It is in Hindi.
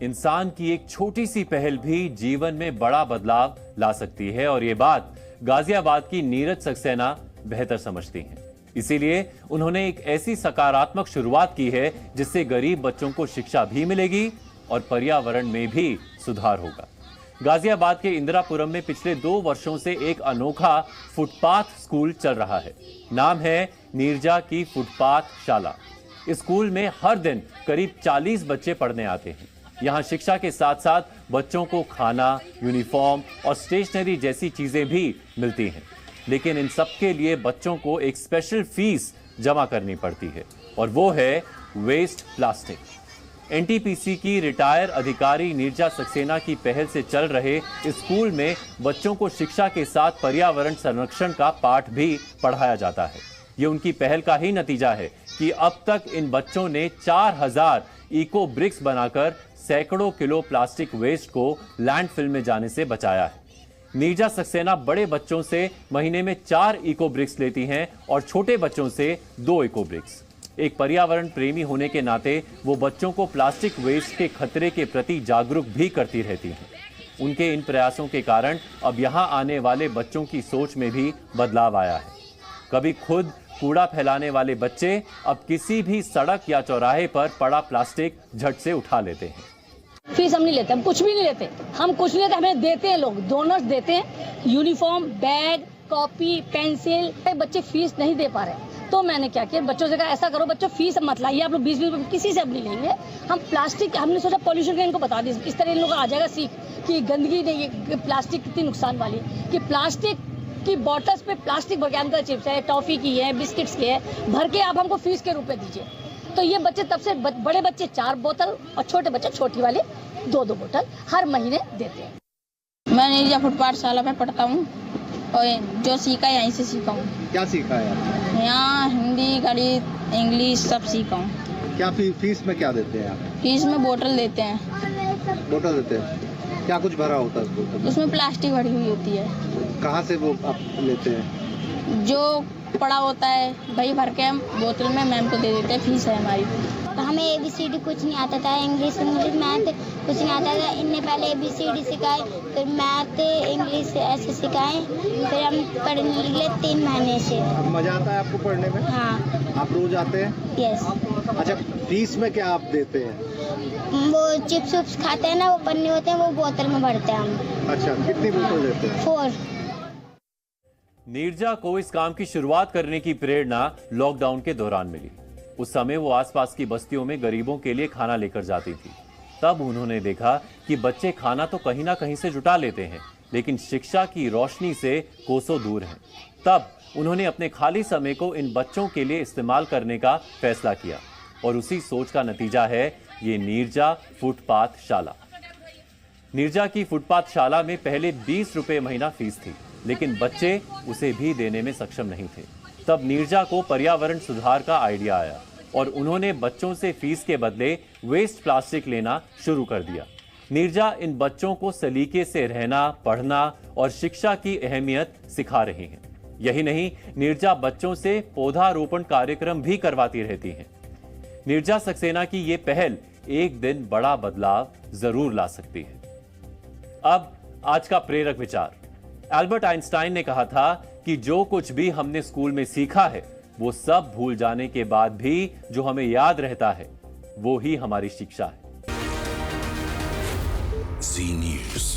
इंसान की एक छोटी सी पहल भी जीवन में बड़ा बदलाव ला सकती है और ये बात गाजियाबाद की नीरज सक्सेना बेहतर समझती हैं। इसीलिए उन्होंने एक ऐसी सकारात्मक शुरुआत की है जिससे गरीब बच्चों को शिक्षा भी मिलेगी और पर्यावरण में भी सुधार होगा। गाजियाबाद के इंदिरापुरम में पिछले 2 वर्षों से एक अनोखा फुटपाथ स्कूल चल रहा है। नाम है नीरजा की फुटपाथ शाला। इस स्कूल में हर दिन करीब 40 बच्चे पढ़ने आते हैं। यहाँ शिक्षा के साथ साथ बच्चों को खाना, यूनिफॉर्म और स्टेशनरी जैसी चीजें भी मिलती हैं। लेकिन इन सब के लिए बच्चों को एक स्पेशल फीस जमा करनी पड़ती है और वो है वेस्ट प्लास्टिक। एनटीपीसी की रिटायर अधिकारी नीरजा सक्सेना की पहल से चल रहे इस स्कूल में बच्चों को शिक्षा के साथ पर्यावरण संरक्षण का पाठ भी पढ़ाया जाता है। ये उनकी पहल का ही नतीजा है कि अब तक इन बच्चों ने 4000 इको ब्रिक्स बनाकर सैकड़ों किलो प्लास्टिक वेस्ट को लैंडफिल में जाने से बचाया है। नीरजा सक्सेना बड़े बच्चों से महीने में 4 इको ब्रिक्स लेती हैं और छोटे बच्चों से 2 इको ब्रिक्स। एक पर्यावरण प्रेमी होने के नाते वो बच्चों को प्लास्टिक वेस्ट के खतरे के प्रति जागरूक भी करती रहती हैं। उनके इन प्रयासों के कारण अब यहाँ आने वाले बच्चों की सोच में भी बदलाव आया है। कभी खुद कूड़ा फैलाने वाले बच्चे अब किसी भी सड़क या चौराहे पर पड़ा प्लास्टिक झट से उठा लेते हैं। फीस हम नहीं लेते, हम कुछ भी नहीं लेते, हम कुछ नहीं लेते, हमें देते हैं लोग, डोनर्स देते हैं, यूनिफॉर्म, बैग, कॉपी, पेंसिल। बच्चे फीस नहीं दे पा रहे तो मैंने क्या किया, बच्चों से कहा ऐसा करो बच्चों फीस मत लाइए, आप लोग 20-20 रुपए किसी से अब नहीं लेंगे। हम प्लास्टिक, हमने सोचा पॉल्यूशन का इनको बता दी, इस तरह इन लोगों को आ जाएगा सीख कि गंदगी नहीं है, प्लास्टिक कितनी नुकसान वाली है, कि प्लास्टिक की बॉटल्स पे प्लास्टिक भर के, अंकल चिप्स है, टॉफी की है, बिस्किट्स की है, भर के आप हमको फीस के रूप में दीजिए। तो ये बच्चे तब से बड़े बच्चे 4 बोतल और छोटे बच्चे छोटी वाले 2-2 बोतल हर महीने देते हैं। मैं नीरजा फुटपाथ शाला में पढ़ता हूँ और जो सीखा यहीं से सीखा हूँ। क्या सीखा है? यहाँ हिंदी, गणित, इंग्लिश सब सीखा हूँ। क्या फीस में क्या देते हैं आप? फीस में बोतल देते हैं। बोतल देते हैं? क्या कुछ भरा होता है उस बोतल में? उसमें प्लास्टिक भरी हुई होती है। कहाँ से वो आप लेते हैं? जो पड़ा होता है वही भर के हम बोतल में मैम को दे देते हैं, फीस है हमारी। हमें ABCD कुछ नहीं आता था, इंग्लिश मैथ कुछ नहीं आता था। इनने पहले ABCD सिखाए, फिर मैथ इंग्लिश ऐसे सिखाए, फिर हम पढ़ने लगे 3 महीने से। अब मजा आता है आपको पढ़ने में? हाँ। आप रोज आते हैं? यस। अच्छा, फीस में क्या आप देते हैं? वो चिप्स उप्स खाते हैं ना, वो पन्ने होते हैं, वो बोतल में भरते हैं हम। अच्छा, कितनी बोतल देते हैं? 4। नीरजा को इस काम की शुरुआत करने की प्रेरणा लॉकडाउन के दौरान मिली। उस समय वो आसपास की बस्तियों में गरीबों के लिए खाना लेकर जाती थी। तब उन्होंने देखा कि बच्चे खाना तो कहीं ना कहीं से जुटा लेते हैं, लेकिन शिक्षा की रोशनी से कोसों दूर हैं। तब उन्होंने अपने खाली समय को इन बच्चों के लिए इस्तेमाल करने का फैसला किया और उसी सोच का नतीजा है ये नीरजा फुटपाथ शाला। नीरजा की फुटपाथ शाला में पहले 20 रुपए महीना फीस थी, लेकिन बच्चे उसे भी देने में सक्षम नहीं थे। तब नीरजा को पर्यावरण सुधार का आइडिया आया और उन्होंने बच्चों से फीस के बदले वेस्ट प्लास्टिक लेना शुरू कर दिया। नीरजा इन बच्चों को सलीके से रहना, पढ़ना और शिक्षा की अहमियत सिखा रही हैं। यही नहीं, नीरजा बच्चों से पौधारोपण कार्यक्रम भी करवाती रहती हैं। नीरजा सक्सेना की ये पहल एक दिन बड़ा बदलाव जरूर ला सकती है। अब आज का प्रेरक विचार। एल्बर्ट आइंस्टाइन ने कहा था कि जो कुछ भी हमने स्कूल में सीखा है वो सब भूल जाने के बाद भी जो हमें याद रहता है वो ही हमारी शिक्षा है। जी न्यूज़।